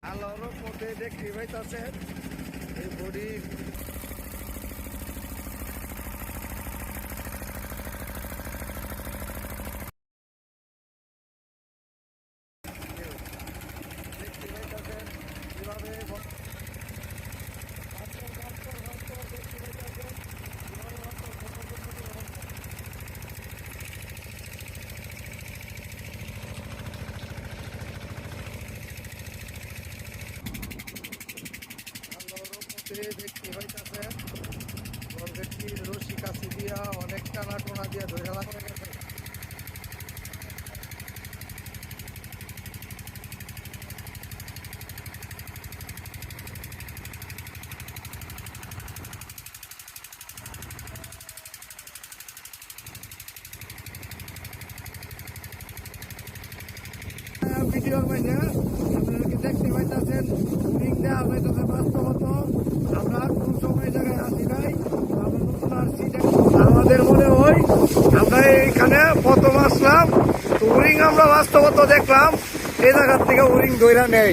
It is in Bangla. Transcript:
আলোর মধ্যে দেখতে পাইতেছেন এই বড়ির দেখতে পাইতেছেন কিভাবে দেখতে পাইতেছেন অলরেডি রশি কাছি দিয়া অনেক টানা টোনা দিয়া ধরে লাগা গেছে। ভিডিওর মাঝে আপনারা কি দেখতে পাইতেছেন লিঙ্ক দেওয়া হইতেছে বাস্তবত আমরা কোন সময় জায়গায় আসি নাই আমরা নতুন আসছি আমাদের মনে হয় আমরা এইখানে প্রথম আসলাম উরিং আমরা বাস্তবত দেখলাম এই জায়গার থেকে উরিং ধইরা নেই।